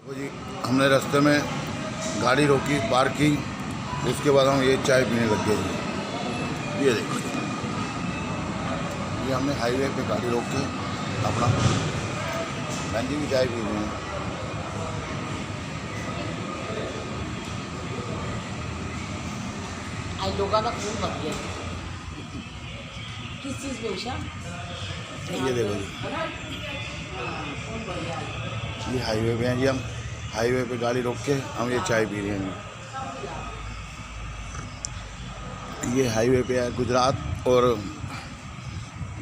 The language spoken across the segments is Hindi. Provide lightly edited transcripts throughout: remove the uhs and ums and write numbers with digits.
वो जी हमने रास्ते में गाड़ी रोकी, पार्क की, उसके बाद हम ये चाय पीने लग गए जी। ये देखो जी, ये हमने हाईवे पे गाड़ी रोक के अपना बहन जी भी चाय पी रहे हैं। आज लोगों का खून भर गया किस चीज़ में उषा? ये देखो जी, ये हाईवे पे हैं जी, हम हाईवे पे गाड़ी रोक के हम ये चाय पी रहे हैं। ये हाईवे पे है गुजरात, और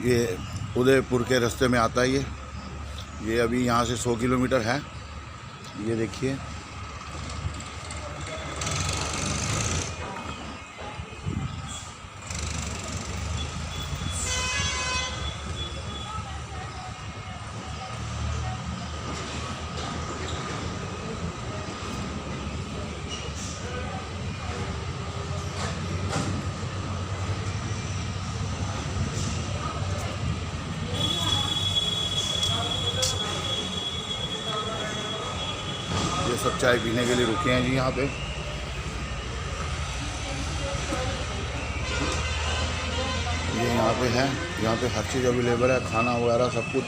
ये उदयपुर के रास्ते में आता है। ये अभी यहाँ से 100 किलोमीटर है। ये देखिए, ये सब चाय पीने के लिए रुके हैं जी यहाँ पे। ये यहाँ पे है, यहाँ पे हर चीज़ अवेलेबल है, खाना वगैरह सब कुछ।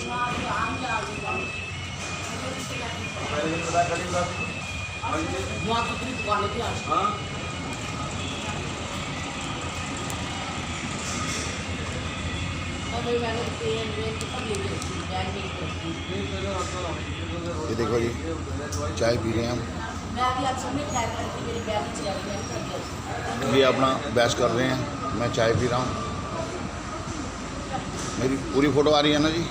ये देखो जी, चाय पी रहे हैं हम। ये अपना बहस कर रहे हैं, मैं चाय पी रहा हूँ। मेरी पूरी फ़ोटो आ रही है ना जी?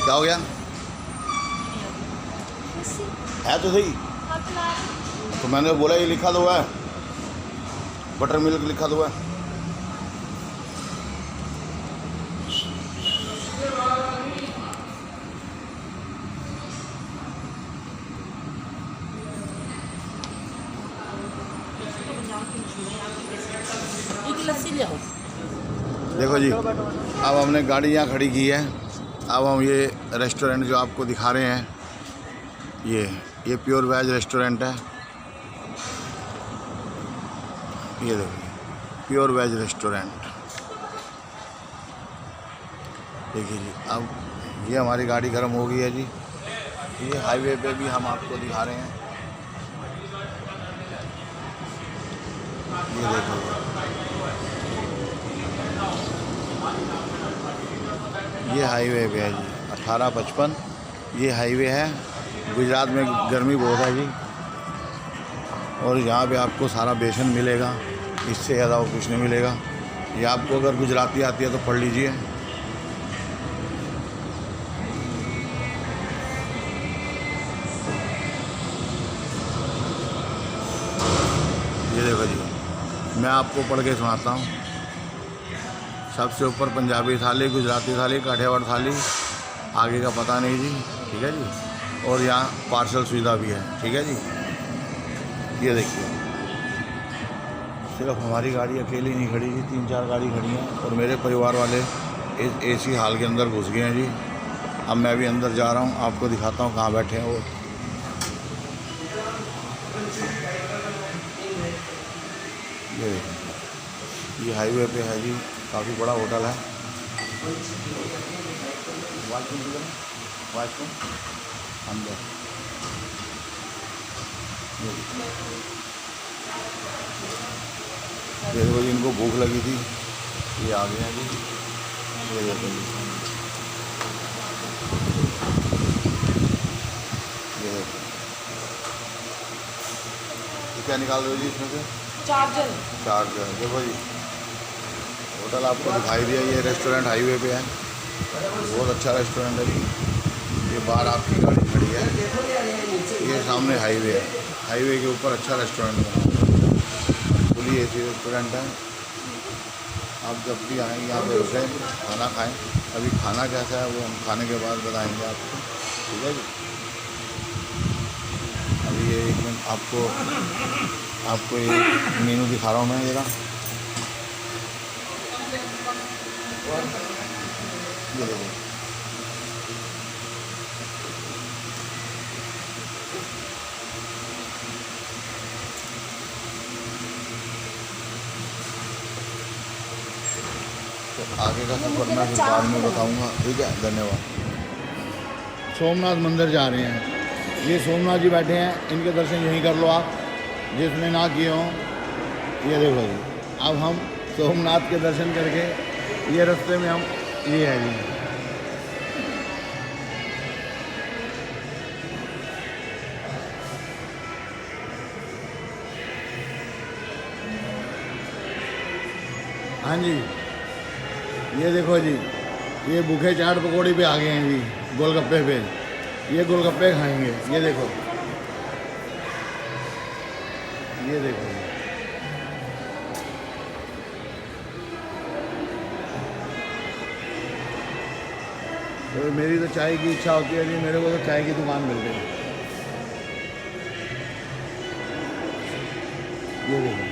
क्या हो गया? है तो सही, तो मैंने बोला ये लिखा तो हुआ है, बटर मिल्क लिखा तो हुआ है। देखो जी, अब हमने गाड़ी यहाँ खड़ी की है। अब हम ये रेस्टोरेंट जो आपको दिखा रहे हैं, ये प्योर वेज रेस्टोरेंट है। ये देखिए, प्योर वेज रेस्टोरेंट। देखिए जी, अब ये हमारी गाड़ी गर्म हो गई है जी। ये हाईवे पे भी हम आपको दिखा रहे हैं। ये देखो, ये हाईवे पे है जी 1855। ये हाईवे है। गुजरात में गर्मी बहुत है जी, और यहाँ पे आपको सारा बेसन मिलेगा, इससे ज़्यादा और कुछ नहीं मिलेगा। ये आपको अगर गुजराती आती है तो पढ़ लीजिए। ये देखो जी, मैं आपको पढ़ के सुनाता हूँ। सबसे ऊपर पंजाबी थाली, गुजराती थाली, काठियावाड़ थाली, आगे का पता नहीं जी। ठीक है जी, और यहाँ पार्सल सुविधा भी है। ठीक है जी, ये देखिए, सिर्फ हमारी गाड़ी अकेली नहीं खड़ी जी, 3-4 गाड़ी खड़ी हैं, और मेरे परिवार वाले इस एसी हाल के अंदर घुस गए हैं जी। अब मैं भी अंदर जा रहा हूँ, आपको दिखाता हूँ कहाँ बैठे हैं वो। ये देखिए, ये हाईवे पे है जी, काफ़ी बड़ा होटल है। वॉशरूम अंदर। ये देखो जी, इनको भूख लगी थी, ये आ गए हैं जी। ये देखो जी, ये देखो, ये क्या निकाल रहे हो जी इसमें से? चार्जर। देखो जी, होटल आपको दिखाई दिया। ये रेस्टोरेंट हाईवे पे है, बहुत अच्छा रेस्टोरेंट है जी। ये बाहर आपकी गाड़ी खड़ी है, ये सामने हाईवे है। हाईवे के ऊपर अच्छा रेस्टोरेंट बना हुआ है, फुली एसी रेस्टोरेंट है। आप जब भी आएँ यहाँ पे रुकें, खाना खाएं। अभी खाना कैसा है वो हम खाने के बाद बताएंगे आपको, ठीक है जी। अभी ये 1 मिनट आपको ये मेनू दिखा रहा हूँ मैं ज़रा। ये देखो, तो आगे का सफर मैं फिर बाद में बताऊंगा, ठीक है। धन्यवाद। सोमनाथ मंदिर जा रहे हैं, ये सोमनाथ जी बैठे हैं, इनके दर्शन यहीं कर लो आप, जिसने ना किए हों। ये देखो जी, अब हम सोमनाथ के दर्शन करके ये रास्ते में हम ये है जी, हाँ जी। ये देखो जी, ये भूखे चाट पकौड़ी पे आ गए हैं जी, गोलगप्पे पे। ये गोलगप्पे खाएंगे, ये देखो, ये देखो जी। तो मेरी तो चाय की इच्छा होती है जी, मेरे को तो चाय की दुकान मिल गई। ये देखो,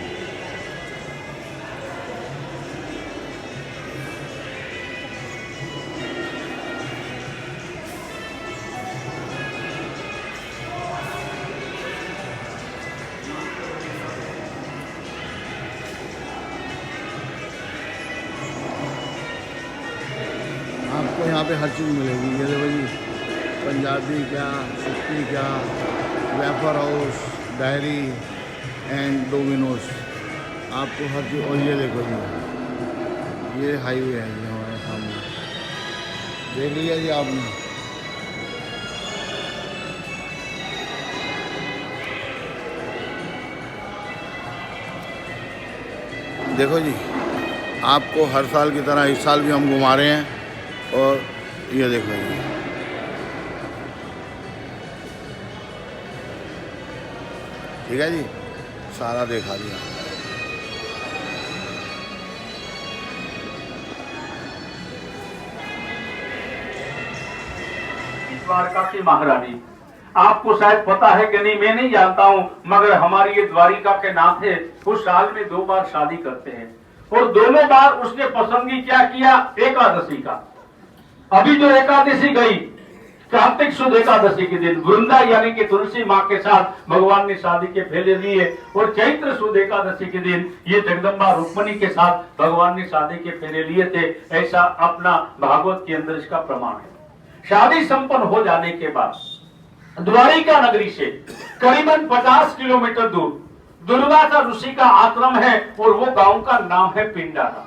आपको यहाँ पे हर चीज़ मिलेगी। ये देखो जी, पंजाबी क्या, सिक्की क्या, wafer house, diary and Domino's, आपको हर चीज़। और ये देखो जी, ये हाईवे है जी हमारे सामने, देख लिया जी आपने। देखो जी, आपको हर साल की तरह इस साल भी हम घुमा रहे हैं। और ये देखो जी, ठीक है जी, सारा देखा दिया। द्वारका की महारानी, आपको शायद पता है कि नहीं, मैं नहीं जानता हूं, मगर हमारी ये द्वारिका के नाथ है, उस साल में 2 बार शादी करते हैं और दोनों बार उसने पसंदगी क्या किया, एकादशी का। अभी जो एकादशी गई, कार्तिक शुद्ध एकादशी के दिन वृंदा यानी कि तुलसी माँ के साथ भगवान ने शादी के फेरे लिए, और चैत्र शुद्ध एकादशी के दिन ये जगदम्बा रुक्मणी के साथ भगवान ने शादी के फेरे लिए थे। ऐसा अपना भागवत के अंदर इसका प्रमाण है। शादी संपन्न हो जाने के बाद द्वारिका नगरी से करीबन 50 किलोमीटर दूर दुर्वासा ऋषि का आश्रम है और वो गांव का नाम है पिंडारा।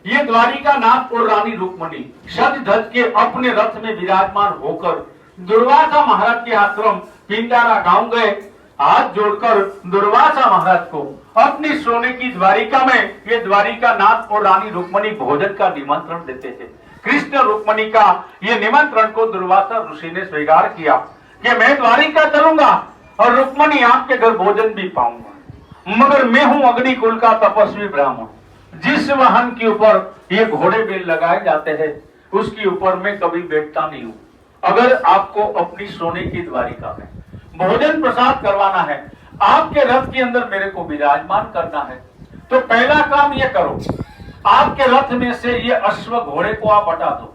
ये द्वारिका नाथ और रानी रुक्मणी सज धज के अपने रथ में विराजमान होकर दुर्वासा महाराज के आश्रम पिंडारा गांव गए। हाथ जोड़कर दुर्वासा महाराज को अपनी सोने की द्वारिका में ये द्वारिका नाथ और रानी रुक्मणी भोजन का निमंत्रण देते थे। कृष्ण रुक्मणी का ये निमंत्रण को दुर्वासा ऋषि ने स्वीकार किया कि मैं द्वारिका चलूंगा और रुक्मणी आपके घर भोजन भी पाऊंगा, मगर मैं हूं अग्निकुल का तपस्वी ब्राह्मण, जिस वाहन के ऊपर ये घोड़े बेल लगाए जाते हैं उसके ऊपर मैं कभी बैठता नहीं हूं। अगर आपको अपनी सोने की द्वारिका में भोजन प्रसाद करवाना है, आपके रथ के अंदर मेरे को विराजमान करना है, तो पहला काम ये करो, आपके रथ में से ये अश्व घोड़े को आप हटा दो।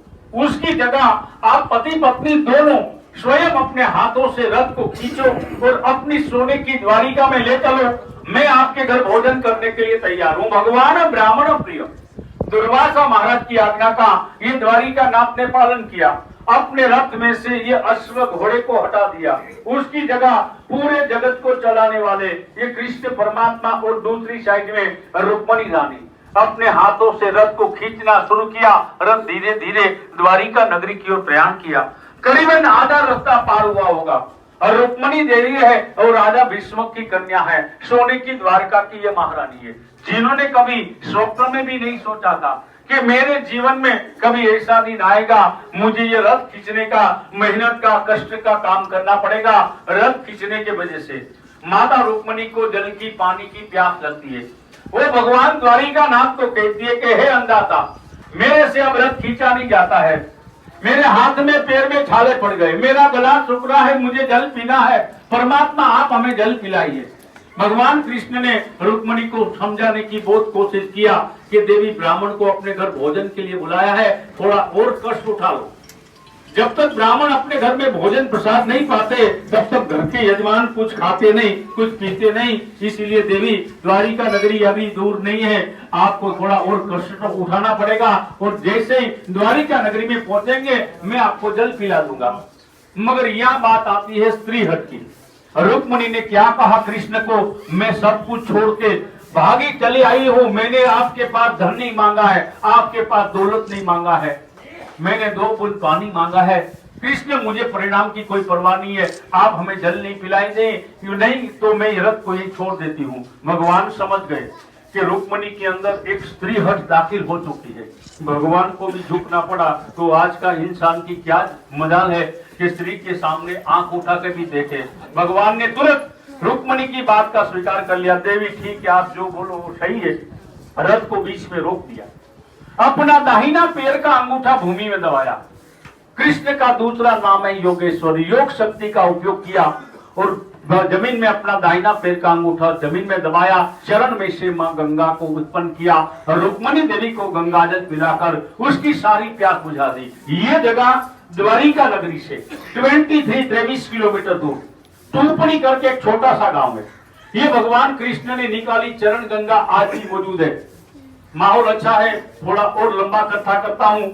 उसकी जगह आप पति पत्नी दोनों स्वयं अपने हाथों से रथ को खींचो और अपनी सोने की द्वारिका में ले चलो। मैं आपके घर भोजन करने के लिए तैयार हूं। भगवान ब्राह्मण प्रिय दुर्वासा महाराज की आज्ञा का ये द्वारिका नाथ ने पालन किया। अपने रथ में से ये अश्व घोड़े को हटा दिया, उसकी जगह पूरे जगत को चलाने वाले ये कृष्ण परमात्मा और दूसरी साइड में रुक्मणी रानी अपने हाथों से रथ को खींचना शुरू किया। रथ धीरे धीरे द्वारिका नगरी की ओर प्रयाण किया। करीबन आधा रास्ता पार हुआ होगा और रुक्मणी देवी है और राजा भीष्मक की कन्या है, सोने की द्वारका की ये महारानी है, जिन्होंने कभी स्वप्न में भी नहीं सोचा था कि मेरे जीवन में कभी ऐसा दिन आएगा मुझे ये रथ खींचने का, मेहनत का, कष्ट का काम करना पड़ेगा। रथ खींचने के वजह से माता रुक्मणी को जल की, पानी की प्यास लगती है। वो भगवान द्वारिकानाथ को कहती है कि हे अंधाता, मेरे से अब रथ खींचा नहीं जाता है, मेरे हाथ में पैर में छाले पड़ गए, मेरा गला सूख रहा है, मुझे जल पीना है, परमात्मा आप हमें जल पिलाइए। भगवान कृष्ण ने रुक्मिणी को समझाने की बहुत कोशिश किया कि देवी ब्राह्मण को अपने घर भोजन के लिए बुलाया है, थोड़ा और कष्ट उठा लो। जब तक ब्राह्मण अपने घर में भोजन प्रसाद नहीं पाते तब तक घर के यजमान कुछ खाते नहीं, कुछ पीते नहीं। इसीलिए देवी द्वारिका नगरी अभी दूर नहीं है, आपको थोड़ा और कष्ट उठाना पड़ेगा, और जैसे ही द्वारिका नगरी में पहुंचेंगे मैं आपको जल पिला दूंगा। मगर यहाँ बात आती है स्त्री हट की। रुक्मिणी ने क्या कहा कृष्ण को, मैं सब कुछ छोड़ के भागी चली आई हूँ, मैंने आपके पास धन नहीं मांगा है, आपके पास दौलत नहीं मांगा है, मैंने 2 बूंद पानी मांगा है। कृष्ण मुझे परिणाम की कोई परवाह नहीं है, आप हमें जल नहीं पिलाएंगे, नहीं तो मैं रथ को ही छोड़ देती हूँ। भगवान समझ गए कि रुक्मिणी के अंदर एक स्त्री हट दाखिल हो चुकी है। भगवान को भी झुकना पड़ा। तो आज का इंसान की क्या मजाल है कि स्त्री के सामने आंख उठा के भी देखे। भगवान ने तुरंत रुक्मिणी की बात का स्वीकार कर लिया। देवी ठीक है, आप जो बोलो वो सही है। रथ को बीच में रोक दिया, अपना दाहिना पैर का अंगूठा भूमि में दबाया। कृष्ण का दूसरा नाम है योगेश्वर, योग शक्ति का उपयोग किया और जमीन में अपना दाहिना पैर का अंगूठा जमीन में दबाया। चरण में से मां गंगा को उत्पन्न किया और रुक्मिणी देवी को गंगाजल पिलाकर उसकी सारी प्यास बुझा दी। ये जगह द्वारिका नगरी से 23 किलोमीटर दूर टूपनी करके एक छोटा सा गांव है। ये भगवान कृष्ण ने निकाली चरण गंगा, आज भी मौजूद है। माहौल अच्छा है, थोड़ा और लंबा कथा करता हूं।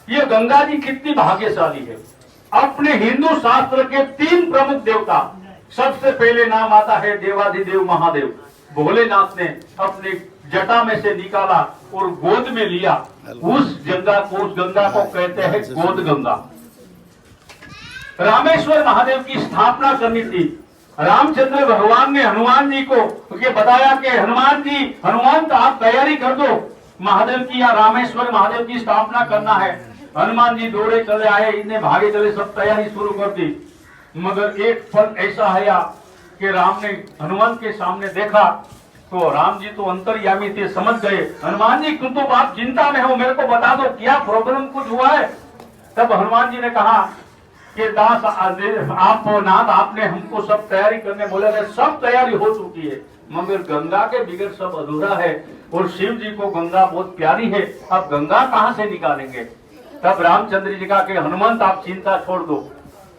ये गंगा जी कितनी भाग्यशाली है। अपने हिंदू शास्त्र के 3 प्रमुख देवता, सबसे पहले नाम आता है देवाधिदेव महादेव। भोलेनाथ ने अपने जटा में से निकाला और गोद में लिया। उस गंगा को कहते हैं गोद गंगा। रामेश्वर महादेव की स्थापना करनी थी। रामचंद्र भगवान ने हनुमान जी को ये बताया कि हनुमान तो आप तैयारी कर दो, महादेव की या रामेश्वर महादेव की स्थापना करना है। हनुमान जी दौड़े चले आए, इन्हें भागे चले, सब तैयारी शुरू कर दी। मगर एक फल ऐसा आया कि राम ने हनुमान के सामने देखा तो राम जी तो अंतर्यामी थे, समझ गए। हनुमान जी तुम तो आप चिंता में हो, मेरे को बता दो क्या प्रॉब्लम कुछ हुआ है। तब हनुमान जी ने कहा कि दास आप नाथ, आपने हमको सब तैयारी करने बोला है, सब तैयारी हो चुकी है, मगर गंगा के बिगड़ सब अधूरा है और शिव जी को गंगा बहुत प्यारी है, अब गंगा कहाँ से निकालेंगे। तब रामचंद्र जी कहा कि हनुमंत आप चिंता छोड़ दो।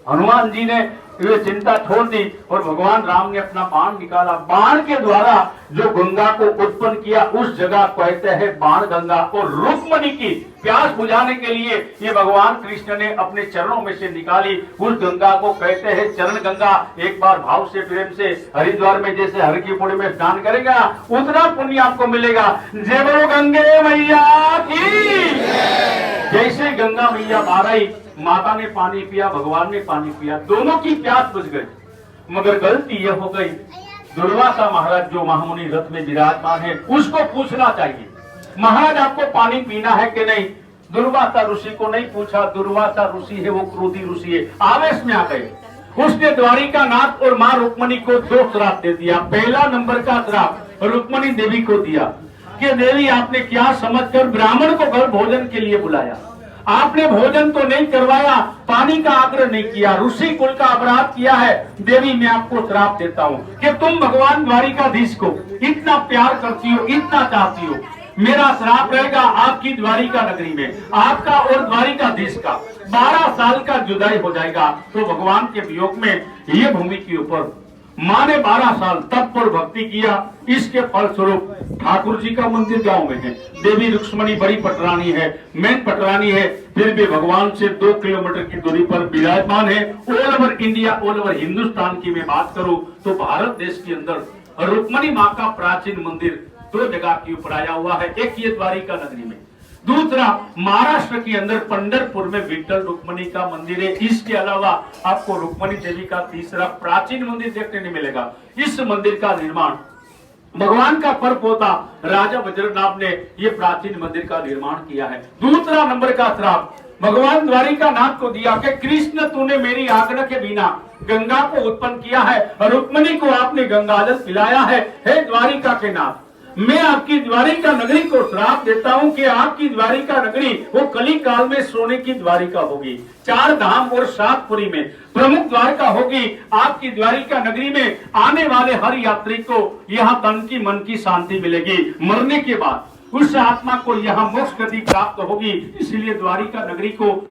हनुमान जी ने ये चिंता छोड़ दी और भगवान राम ने अपना बाण निकाला। बाण के द्वारा जो गंगा को उत्पन्न किया उस जगह कहते हैं बाण गंगा। और रुक्मिणी की प्यास बुझाने के लिए ये भगवान कृष्ण ने अपने चरणों में से निकाली, उस गंगा को कहते हैं चरण गंगा। एक बार भाव से प्रेम से हरिद्वार में जैसे हर की पौड़ी में स्नान करेगा उतना पुण्य आपको मिलेगा। जय बोलो गंगे मैया की। जैसे गंगा मैया बाहर आई, माता ने पानी पिया, भगवान ने पानी पिया, दोनों की प्यास बुझ गई। मगर गलती यह हो गई, दुर्वासा महाराज जो महामुनि रथ में विराजमान है उसको पूछना चाहिए महाराज आपको पानी पीना है कि नहीं। दुर्वासा ऋषि को नहीं पूछा, दुर्वासा ऋषि है वो क्रोधी ऋषि है, आवेश में आ गए। उसने द्वारिका नाथ और मां रुक्मिणी को 2 श्राप दे दिया। पहला नंबर का श्राप रुक्मिणी देवी को दिया कि देवी आपने क्या समझकर ब्राह्मण को घर भोजन के लिए बुलाया, आपने भोजन तो नहीं करवाया, पानी का आग्रह नहीं किया, ऋषि कुल का अपराध किया है। देवी मैं आपको श्राप देता हूँ कि तुम भगवान द्वारिकाधीश को इतना प्यार करती हो, इतना चाहती हो, मेरा श्राप रहेगा आपकी द्वारिका नगरी में, आपका और द्वारिकाधीश का 12 साल का जुदाई हो जाएगा। तो भगवान के वियोग में ये भूमि के ऊपर माँ ने 12 साल तत्पर भक्ति किया। इसके फलस्वरूप ठाकुर जी का मंदिर गांव में है। देवी रुक्मिणी बड़ी पटरानी है, मेन पटरानी है, फिर भी भगवान से 2 किलोमीटर की दूरी पर विराजमान है। All over India, all over Hindustan की मैं बात करूं तो भारत देश के अंदर रुक्मिणी माँ का प्राचीन मंदिर 2 जगह के ऊपर आया हुआ है। एक ये द्वारिका नगरी में, दूसरा महाराष्ट्र के अंदर पंढरपुर में विठ्ठल रुक्मिणी का मंदिर है। इसके अलावा आपको रुक्मिणी देवी का तीसरा प्राचीन मंदिर देखने नहीं मिलेगा। इस मंदिर का निर्माण भगवान का परपोता राजा वज्रनाभ ने ये प्राचीन मंदिर का निर्माण किया है। दूसरा नंबर का श्राप भगवान द्वारिका नाथ को दिया कि कृष्ण तूने मेरी आज्ञा के बिना गंगा को उत्पन्न किया है, रुक्मिणी को आपने गंगाजल पिलाया है। हे द्वारिका के नाथ, मैं आपकी द्वारिका नगरी को श्राप देता हूं कि आपकी द्वारिका नगरी वो कली काल में सोने की द्वारिका होगी। 4 धाम और 7 पुरी में प्रमुख द्वारका होगी। आपकी द्वारिका नगरी में आने वाले हर यात्री को यहाँ तन की मन की शांति मिलेगी। मरने के बाद उस आत्मा को यहाँ मोक्ष गति प्राप्त होगी। इसलिए द्वारिका नगरी को